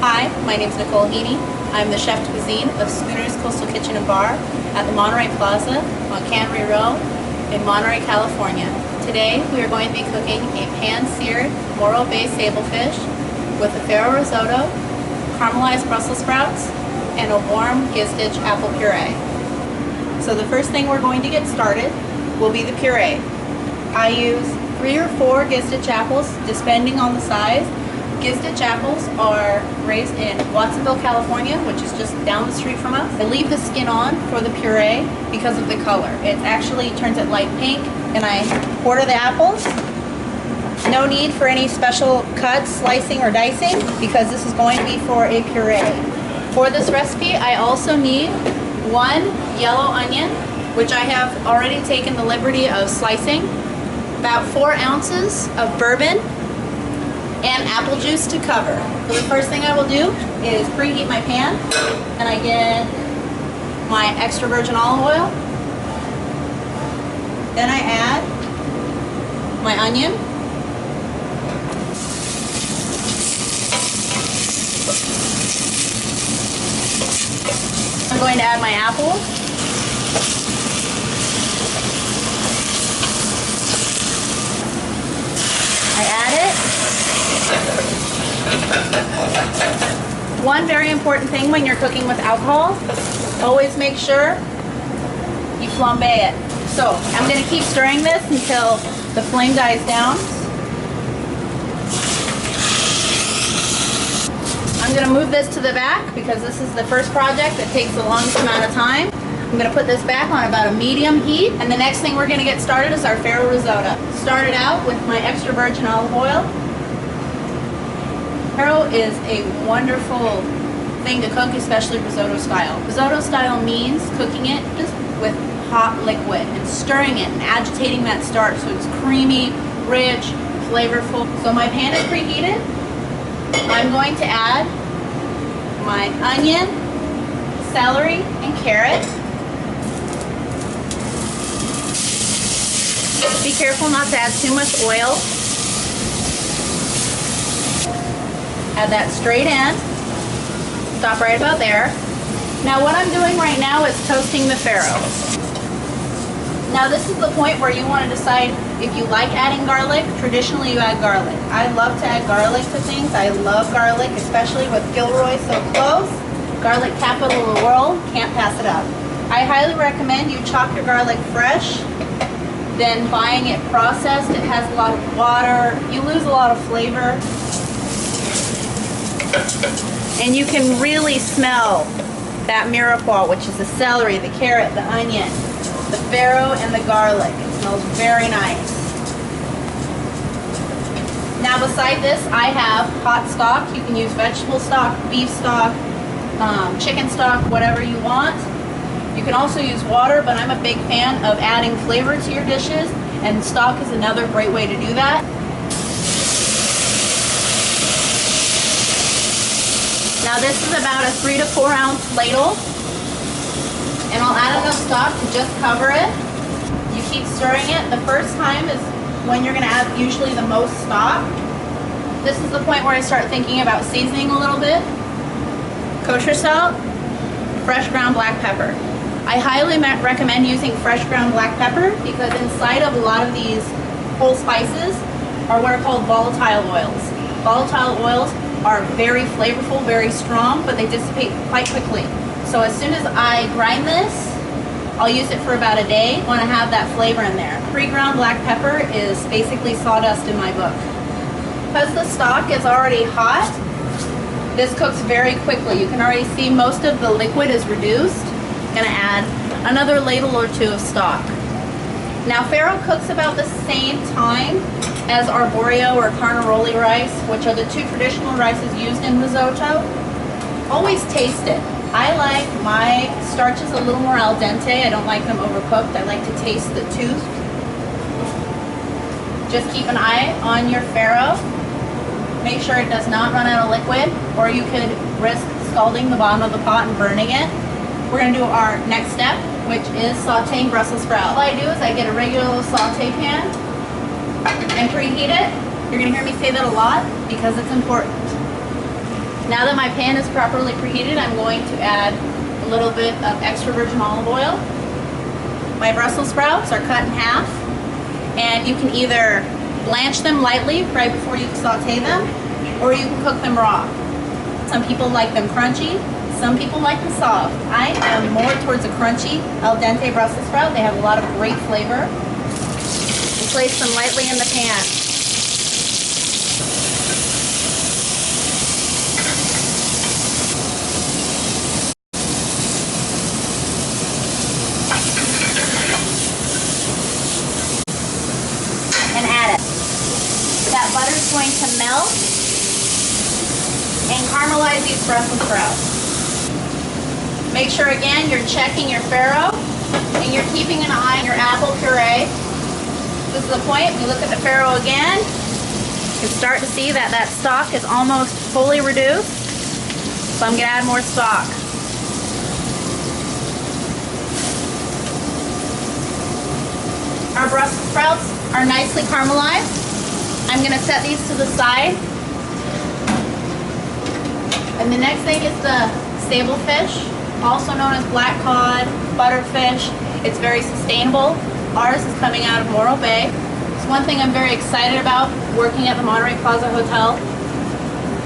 Hi, my name is Nicole Heaney. I'm the chef de cuisine of Schooners Coastal Kitchen and Bar at the Monterey Plaza on Cannery Row in Monterey, California. Today we are going to be cooking a pan-seared Monterey Bay sablefish with a faro risotto, caramelized Brussels sprouts, and a warm gizzdish apple puree. So the first thing we're going to get started will be the puree. I use 3 or 4 gizzdish apples, depending on the size. Gizzdish apples are raised in Watsonville, California, which is just down the street from us. I leave the skin on for the puree because of the color. It actually turns it light pink, and I quarter the apples. No need for any special cuts, slicing, or dicing because this is going to be for a puree. For this recipe, I also need 1 yellow onion, which I have already taken the liberty of slicing, about 4 ounces of bourbon, and apple juice to cover. So the first thing I will do is preheat my pan, and I get my extra virgin olive oil. Then I add my onion. I'm going to add my apple. I add it. One very important thing when you're cooking with alcohol, always make sure you flambe it. So I'm going to keep stirring this until the flame dies down. I'm going to move this to the back because this is the first project that takes the longest amount of time. I'm going to put this back on about a medium heat, and the next thing we're going to get started is our faro risotto. Started out with my extra virgin olive oil. Faro is a wonderful thing to cook, especially risotto style. Risotto style means cooking it with hot liquid and stirring it and agitating that starch so it's creamy, rich, flavorful. So my pan is preheated. I'm going to add my onion, celery, and carrot. Be careful not to add too much oil. Add that straight in. Stop right about there. Now what I'm doing right now is toasting the faro. Now this is the point where you want to decide if you like adding garlic. Traditionally you add garlic. I love to add garlic to things. I love garlic, especially with Gilroy so close. Garlic capital of the world, can't pass it up. I highly recommend you chop your garlic fresh than buying it processed. It has a lot of water. You lose a lot of flavor. And you can really smell that mirepoix, which is the celery, the carrot, the onion, the faro, and the garlic. It smells very nice. Now beside this, I have hot stock. You can use vegetable stock, beef stock, chicken stock, whatever you want. You can also use water, but I'm a big fan of adding flavor to your dishes, and stock is another great way to do that. Now this is about a 3 to 4 ounce ladle, and I'll add enough stock to just cover it. You keep stirring it. The first time is when you're going to add usually the most stock. This is the point where I start thinking about seasoning a little bit. Kosher salt, fresh ground black pepper. I highly recommend using fresh ground black pepper because inside of a lot of these whole spices are what are called volatile oils. Volatile oils are very flavorful, very strong, but they dissipate quite quickly. So as soon as I grind this, I'll use it for about a day. I want to have that flavor in there. Pre-ground black pepper is basically sawdust in my book. Because the stock is already hot, this cooks very quickly. You can already see most of the liquid is reduced. I'm going to add another ladle or 2 of stock. Now faro cooks about the same time as arborio or carnaroli rice, which are the 2 traditional rices used in risotto. Always taste it. I like my starches a little more al dente. I don't like them overcooked. I like to taste the tooth. Just keep an eye on your faro. Make sure it does not run out of liquid, or you could risk scalding the bottom of the pot and burning it. We're going to do our next step, which is sauteing Brussels sprouts. All I do is I get a regular saute pan and preheat it. You're going to hear me say that a lot because it's important. Now that my pan is properly preheated, I'm going to add a little bit of extra virgin olive oil. My Brussels sprouts are cut in half, and you can either blanch them lightly right before you saute them, or you can cook them raw. Some people like them crunchy, some people like them soft. I am more towards a crunchy al dente Brussels sprout. They have a lot of great flavor. And place them lightly in the pan. And add it. That butter's going to melt and caramelize these Brussels sprouts. Make sure again you're checking your faro and you're keeping an eye on your apple puree. This is the point. We look at the faro again. You can start to see that that stock is almost fully reduced. So I'm going to add more stock. Our Brussels sprouts are nicely caramelized. I'm going to set these to the side. And the next thing is the sablefish, also known as black cod, butterfish. It's very sustainable. Ours is coming out of Monterey Bay. It's one thing I'm very excited about working at the Monterey Plaza Hotel.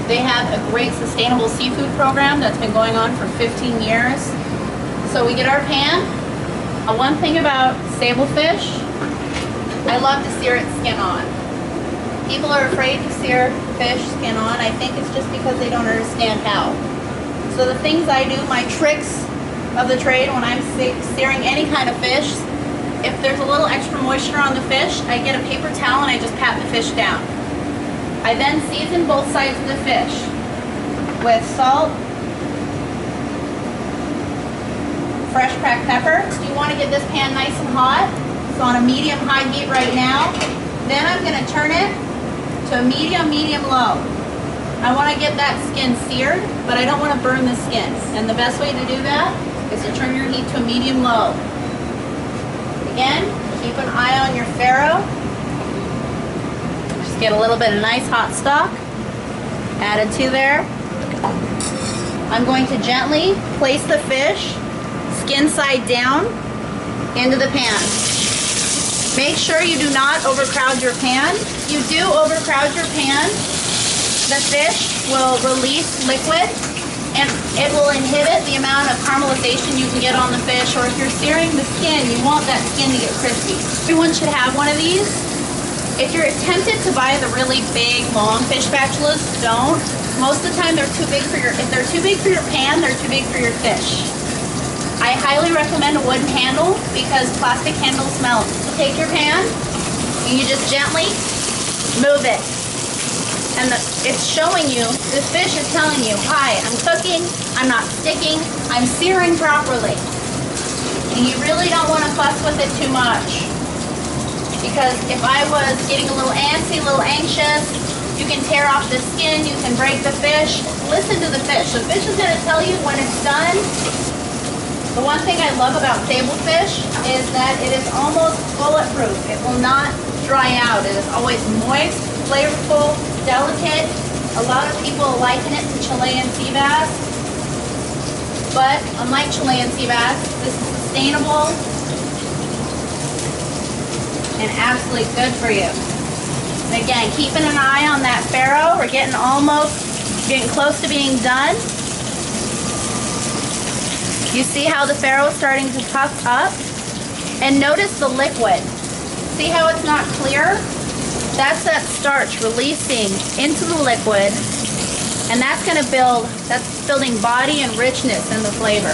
They have a great sustainable seafood program that's been going on for 15 years. So we get our pan. One thing about sablefish, I love to sear its skin on. People are afraid to sear fish skin on. I think it's just because they don't understand how. So the things I do, my tricks of the trade when I'm searing any kind of fish, if there's a little extra moisture on the fish, I get a paper towel and I just pat the fish down. I then season both sides of the fish with salt, fresh cracked pepper. You want to get this pan nice and hot. It's on a medium-high heat right now. Then I'm going to turn it to a medium-low. I want to get that skin seared, but I don't want to burn the skin. And the best way to do that is to turn your heat to a medium-low. Again, keep an eye on your faro. Just get a little bit of nice hot stock added to there. I'm going to gently place the fish skin side down into the pan. Make sure you do not overcrowd your pan. If you do overcrowd your pan, the fish will release liquid and it will inhibit the amount of caramelization you can get on the fish. Or if you're searing the skin, you want that skin to get crispy. Everyone should have one of these. If you're tempted to buy the really big, long fish spatulas, don't. Most of the time they're too big for your, if they're too big for your pan, they're too big for your fish. I highly recommend a wooden handle because plastic handles melt. Take your pan and you just gently move it. And it's showing you, this fish is telling you, hi, I'm cooking, I'm not sticking, I'm searing properly. And you really don't want to fuss with it too much. Because if I was getting a little antsy, a little anxious, you can tear off the skin, you can break the fish. Listen to the fish. The fish is going to tell you when it's done. The one thing I love about sablefish is that it is almost bulletproof. It will not dry out. It is always moist, flavorful, delicate. A lot of people liken it to Chilean sea bass. But unlike Chilean sea bass, this is sustainable and absolutely good for you. And again, keeping an eye on that faro. We're getting close to being done. You see how the faro is starting to puff up? And notice the liquid. See how it's not clear? That's that starch releasing into the liquid. And that's going to that's building body and richness in the flavor.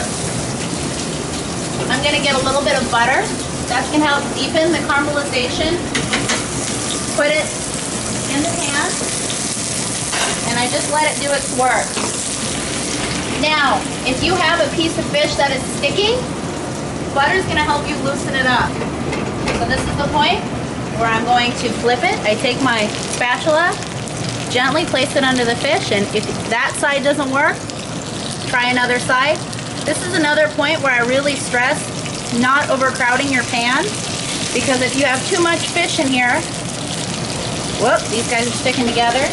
I'm going to get a little bit of butter. That's going to help deepen the caramelization. Put it in the pan. And I just let it do its work. Now, if you have a piece of fish that is sticking, butter's going to help you loosen it up. So this is the point where I'm going to flip it. I take my spatula, gently place it under the fish, and if that side doesn't work, try another side. This is another point where I really stress not overcrowding your pan, because if you have too much fish in here, whoop, these guys are sticking together,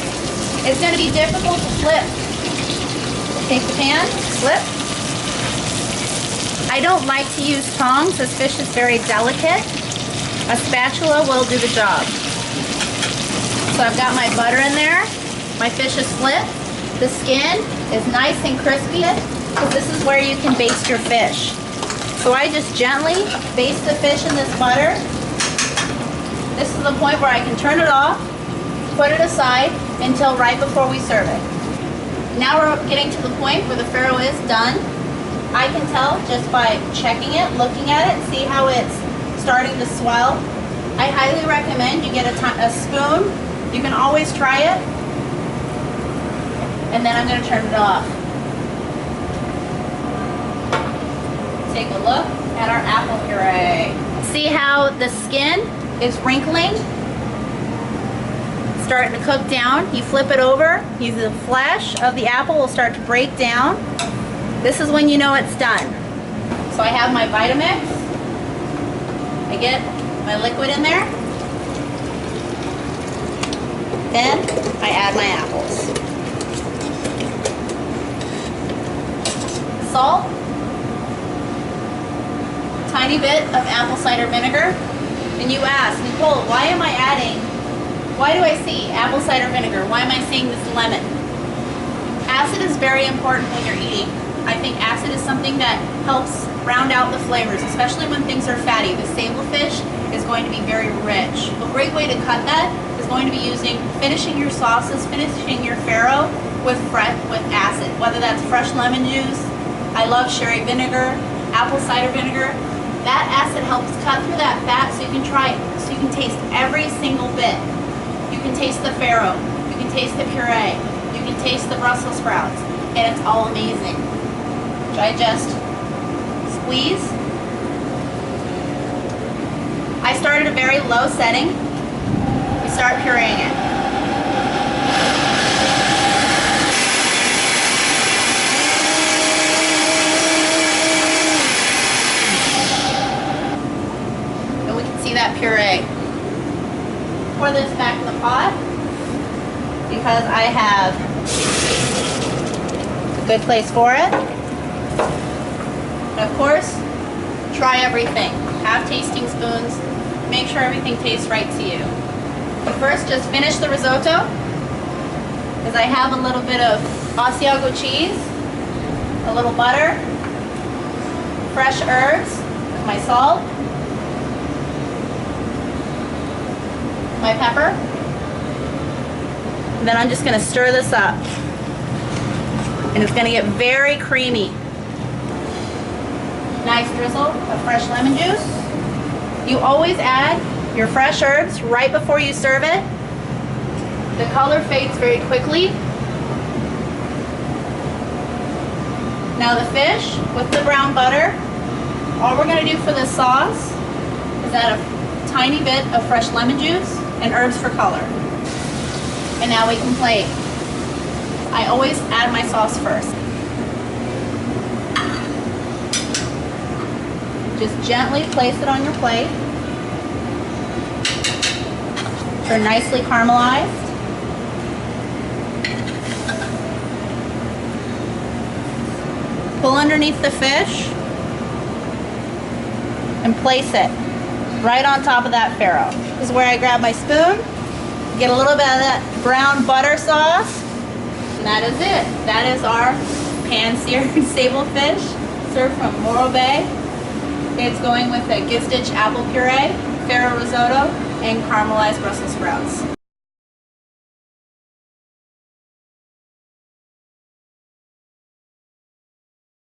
it's going to be difficult to flip Take the pan, flip. I don't like to use tongs. This fish is very delicate. A spatula will do the job. So I've got my butter in there. My fish is flipped. The skin is nice and crispy because this is where you can baste your fish. So I just gently baste the fish in this butter. This is the point where I can turn it off, put it aside until right before we serve it. Now we're getting to the point where the faro is done. I can tell just by checking it, looking at it, see how it's starting to swell. I highly recommend you get a spoon. You can always try it. And then I'm going to turn it off. Take a look at our apple puree. See how the skin is wrinkling? Starting to cook down. You flip it over, the flesh of the apple will start to break down. This is when you know it's done. So I have my Vitamix. I get my liquid in there. Then I add my apples. Salt. Tiny bit of apple cider vinegar. And you ask, Nicole, why do I see apple cider vinegar? Why am I seeing this lemon? Acid is very important when you're eating. I think acid is something that helps round out the flavors, especially when things are fatty. The sablefish is going to be very rich. A great way to cut that is going to be finishing your sauces, finishing your faro with acid, whether that's fresh lemon juice. I love sherry vinegar, apple cider vinegar. That acid helps cut through that fat so you can try it, so you can taste every single bit. You can taste the faro, you can taste the puree, you can taste the Brussels sprouts, and it's all amazing. So I just squeeze. I start at a very low setting. We start pureeing it. And we can see that puree. Pour this back in the pot because I have a good place for it. And of course, try everything. Have tasting spoons. Make sure everything tastes right to you. But first, just finish the risotto because I have a little bit of Asiago cheese, a little butter, fresh herbs, my salt, my pepper, and then I'm just going to stir this up, and it's going to get very creamy. Nice drizzle of fresh lemon juice. You always add your fresh herbs right before you serve it. The color fades very quickly. Now the fish with the brown butter, all we're going to do for this sauce is add a tiny bit of fresh lemon juice and herbs for color. And now we can plate. I always add my sauce first. Just gently place it on your plate. They're nicely caramelized. Pull underneath the fish and place it right on top of that faro. This is where I grab my spoon, get a little bit of that brown butter sauce, and that is it. That is our pan-seared sablefish served from Monterey Bay. It's going with a gift stitch apple puree, faro risotto, and caramelized Brussels sprouts.